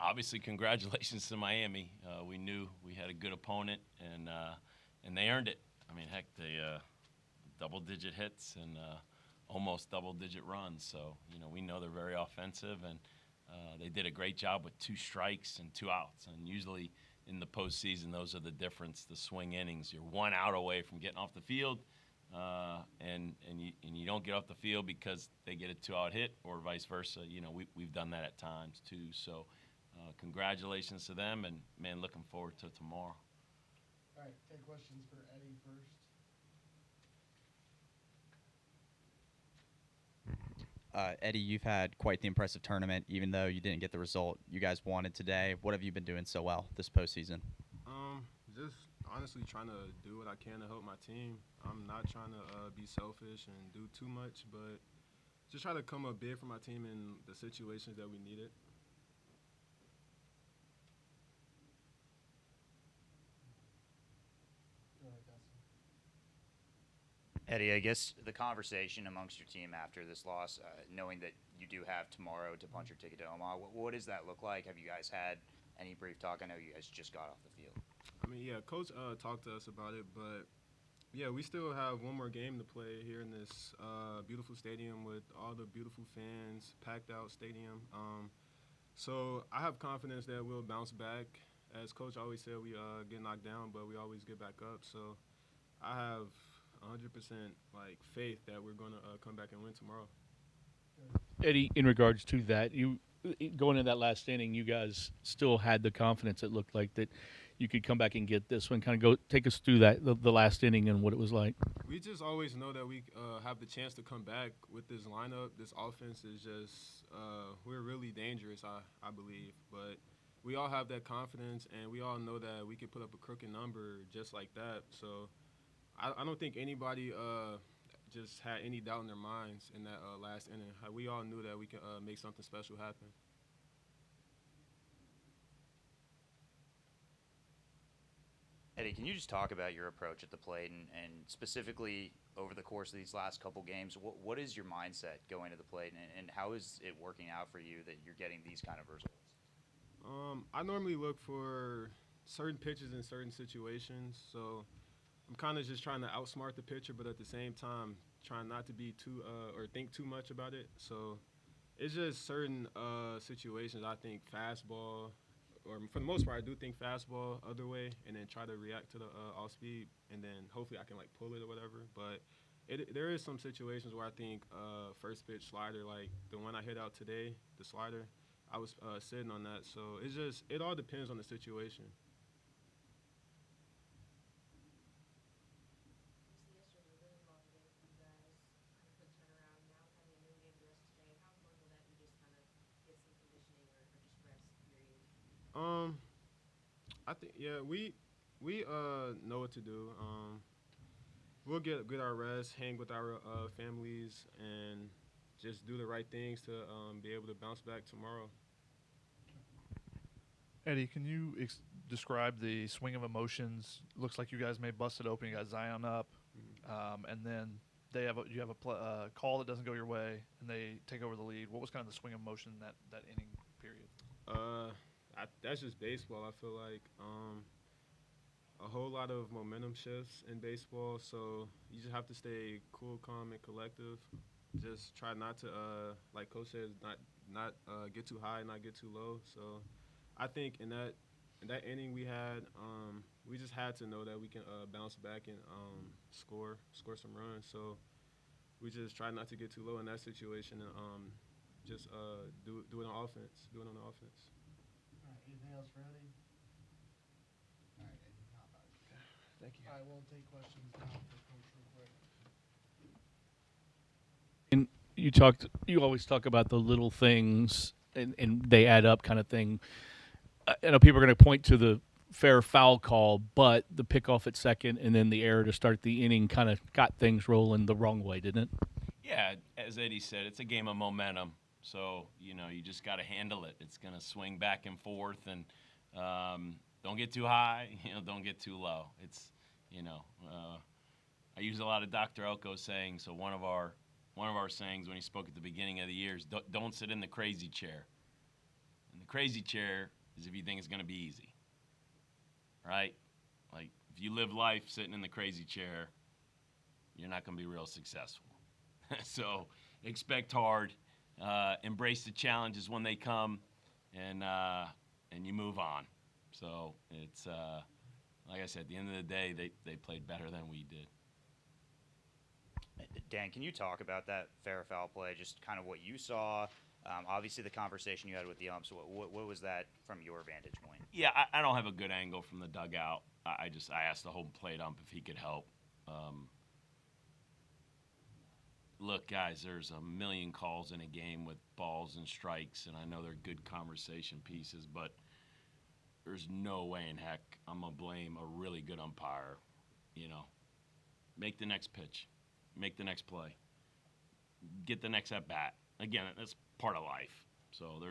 obviously, congratulations to Miami. We knew we had a good opponent, and they earned it. I mean, heck, they double-digit hits and almost double-digit runs. So, we know they're very offensive, and they did a great job with 2 strikes and 2 outs. And usually in the postseason, those are the difference, the swing innings. You're 1 out away from getting off the field, and you don't get off the field because they get a 2-out hit or vice versa. We've done that at times too. So congratulations to them, and, man, looking forward to tomorrow. All right, take questions for Eddie first. Eddie, you've had quite the impressive tournament, even though you didn't get the result you guys wanted today. What have you been doing so well this postseason? Just honestly trying to do what I can to help my team. I'm not trying to be selfish and do too much, but just try to come up big for my team in the situations that we needed. Go ahead, Dustin. Eddie, I guess the conversation amongst your team after this loss, knowing that you do have tomorrow to punch your ticket to Omaha, what does that look like? Have you guys had any brief talk? I know you guys just got off the field. I mean, yeah, Coach talked to us about it, but yeah, we still have one more game to play here in this beautiful stadium with all the beautiful fans, packed out stadium. So I have confidence that we'll bounce back. As Coach always said, we get knocked down, but we always get back up. So I have 100% faith that we're going to come back and win tomorrow. Eddie, in regards to that, you going in that last inning, you guys still had the confidence. It looked like that you could come back and get this one. Kind of take us through that the last inning and what it was like. We just always know that we have the chance to come back with this lineup. This offense is just we're really dangerous, I believe. But we all have that confidence, and we all know that we can put up a crooked number just like that. So I don't think anybody just had any doubt in their minds in that last inning. We all knew that we could make something special happen. Eddie, can you just talk about your approach at the plate and specifically over the course of these last couple games, what is your mindset going to the plate, and how is it working out for you that you're getting these kind of results? I normally look for certain pitches in certain situations, so I'm kind of just trying to outsmart the pitcher, but at the same time trying not to be too or think too much about it. So it's just certain situations. I think fastball, or for the most part, I do think fastball other way, and then try to react to the off speed, and then hopefully I can pull it or whatever. But there is some situations where I think first pitch slider, like the one I hit out today, the slider, I was sitting on that. So it all depends on the situation. I think we know what to do. We'll get our rest, hang with our families, and just do the right things to be able to bounce back tomorrow. Eddie, can you describe the swing of emotions? Looks like you guys may bust it open. You got Zion up, and then you have a call that doesn't go your way, and they take over the lead. What was kind of the swing of emotion in that inning period? That's just baseball. I feel like a whole lot of momentum shifts in baseball, so you just have to stay cool, calm, and collective. Just try not to, like Coach says, not get too high, not get too low. So I think in that inning we just had to know that we can bounce back and score some runs. So we just try not to get too low in that situation and just do it on offense. Do it on the offense. All right, anything else for Eddie? All right, Eddie, hop out. Thank you. All right, we'll take questions now for Coach real quick. And you always talk about the little things and they add up kind of thing. I know people are going to point to the fair foul call, but the pickoff at second and then the error to start the inning kind of got things rolling the wrong way, didn't it? Yeah, as Eddie said, it's a game of momentum. So, you just got to handle it. It's going to swing back and forth, and don't get too high, don't get too low. It's, I use a lot of Dr. Elko's sayings. So one of our sayings when he spoke at the beginning of the year is don't sit in the crazy chair. And the crazy chair is if you think it's going to be easy, right? Like, if you live life sitting in the crazy chair, you're not going to be real successful. So expect hard, embrace the challenges when they come, and you move on. So it's like I said, at the end of the day, they played better than we did. Dan, can you talk about that fair foul play? Just kind of what you saw. Obviously, the conversation you had with the umps. What was that from your vantage point? Yeah, I don't have a good angle from the dugout. I asked the home plate ump if he could help. Look, guys, there's a million calls in a game with balls and strikes, and I know they're good conversation pieces, but there's no way in heck I'm going to blame a really good umpire. You know, make the next pitch, make the next play, get the next at-bat. Again, that's part of life. So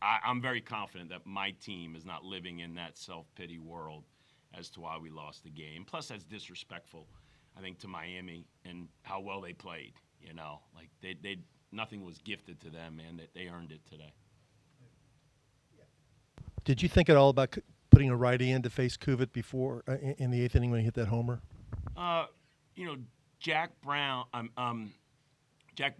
I'm very confident that my team is not living in that self-pity world as to why we lost the game. Plus, that's disrespectful, I think, to Miami and how well they played. You know, like they nothing was gifted to them, man. That they earned it today. Did you think at all about putting a righty in to face Kuvit before in the 8th inning when he hit that homer? You know, Jack Brown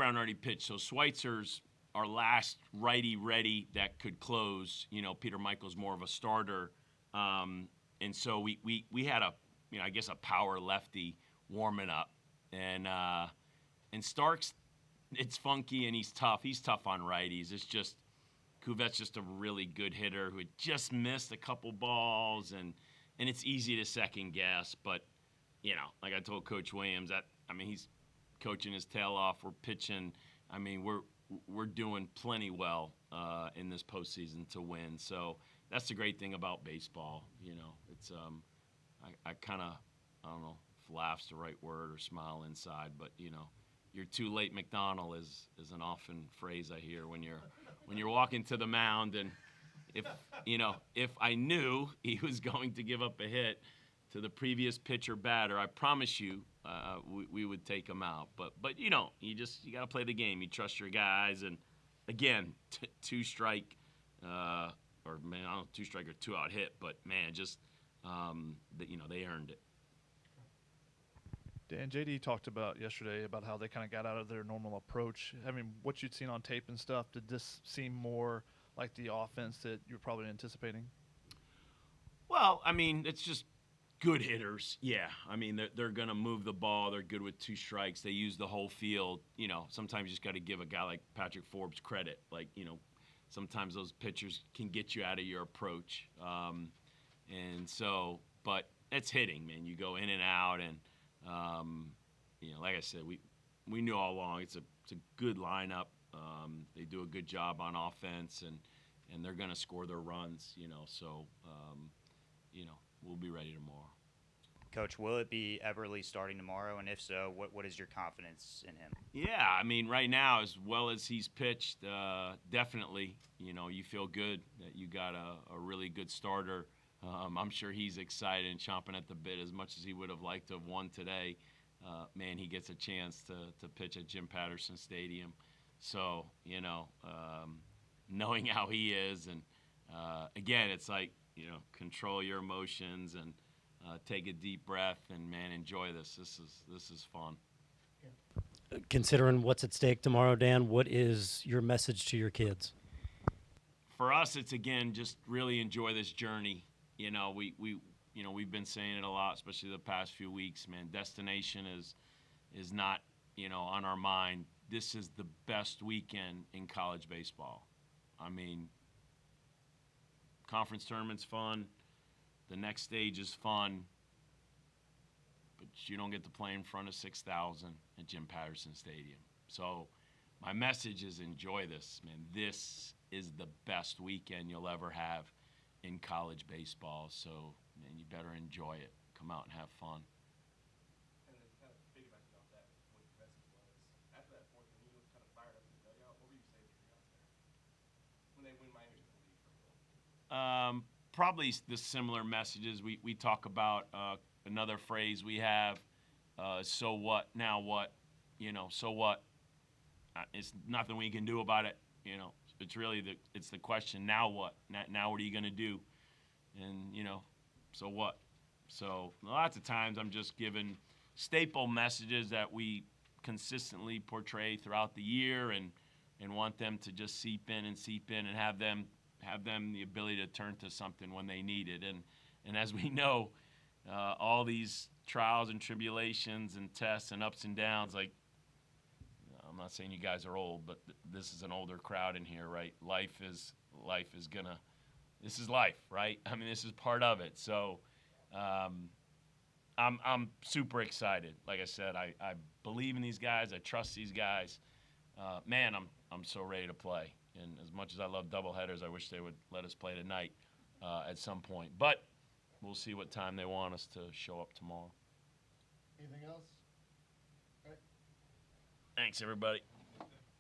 already pitched, so Schweitzer's our last righty ready that could close. You know, Peter Michael's more of a starter, and so we had I guess a power lefty warming up, and Starks, it's funky and he's tough. He's tough on righties. It's just Cuvet's just a really good hitter who had just missed a couple balls, and it's easy to second guess. But you know, like I told Coach Williams, he's coaching his tail off. We're pitching. I mean, we're doing plenty well in this postseason to win. So that's the great thing about baseball. You know, it's I kind of, I don't know if laugh's the right word or smile inside, but you know, you're too late McDonnell is an often phrase I hear when you're walking to the mound, and if I knew he was going to give up a hit to the previous pitcher batter, I promise you we would take him out. But you know, you got to play the game. You trust your guys, and again, two strike or man, I don't know, 2 strike or 2 out hit, but man, just they earned it. Dan, JD talked about yesterday about how they kind of got out of their normal approach. I mean, what you'd seen on tape and stuff, did this seem more like the offense that you're probably anticipating? Well, I mean, it's just good hitters. Yeah, I mean, they're going to move the ball. They're good with 2 strikes. They use the whole field. You know, sometimes you just got to give a guy like Patrick Forbes credit. Like, you know, sometimes those pitchers can get you out of your approach. And so, but it's hitting, man. You go in and out, and like I said, we knew all along it's a good lineup. They do a good job on offense, and they're going to score their runs. You know, so we'll be ready tomorrow. Coach, will it be Eberle starting tomorrow? And if so, what is your confidence in him? Yeah, I mean, right now, as well as he's pitched, definitely, you know, you feel good that you got a really good starter. I'm sure he's excited and chomping at the bit as much as he would have liked to have won today. Man, he gets a chance to pitch at Jim Patterson Stadium. So, you know, knowing how he is, and again, it's like, you know, control your emotions and take a deep breath and, man, enjoy this. This is fun. Considering what's at stake tomorrow, Dan, what is your message to your kids? For us, it's, again, just really enjoy this journey. You know, we've been saying it a lot, especially the past few weeks, man. Destination is not, you know, on our mind. This is the best weekend in college baseball. I mean, conference tournament's fun. The next stage is fun. But you don't get to play in front of 6,000 at Jim Patterson Stadium. So my message is enjoy this, man. This is the best weekend you'll ever have in college baseball. So, man, you better enjoy it. Come out and have fun. And then kind of piggybacking off that, what your message was, after that 4th inning, you looked kind of fired up in the dugout. What were you saying to your guys there when Miami took the lead for a little? Probably the similar messages. We talk about another phrase we have, so what, now what, you know, so what? It's nothing we can do about it, you know. it's really it's the question, now what? Now what are you going to do? And, so what? So lots of times I'm just giving staple messages that we consistently portray throughout the year and want them to just seep in and have them the ability to turn to something when they need it. And as we know, all these trials and tribulations and tests and ups and downs, like, I'm not saying you guys are old, but this is an older crowd in here, right? This is life, right? I mean, this is part of it. So I'm super excited. Like I said, I believe in these guys. I trust these guys. Man, I'm so ready to play. And as much as I love doubleheaders, I wish they would let us play tonight at some point. But we'll see what time they want us to show up tomorrow. Anything else? All right. Thanks, everybody.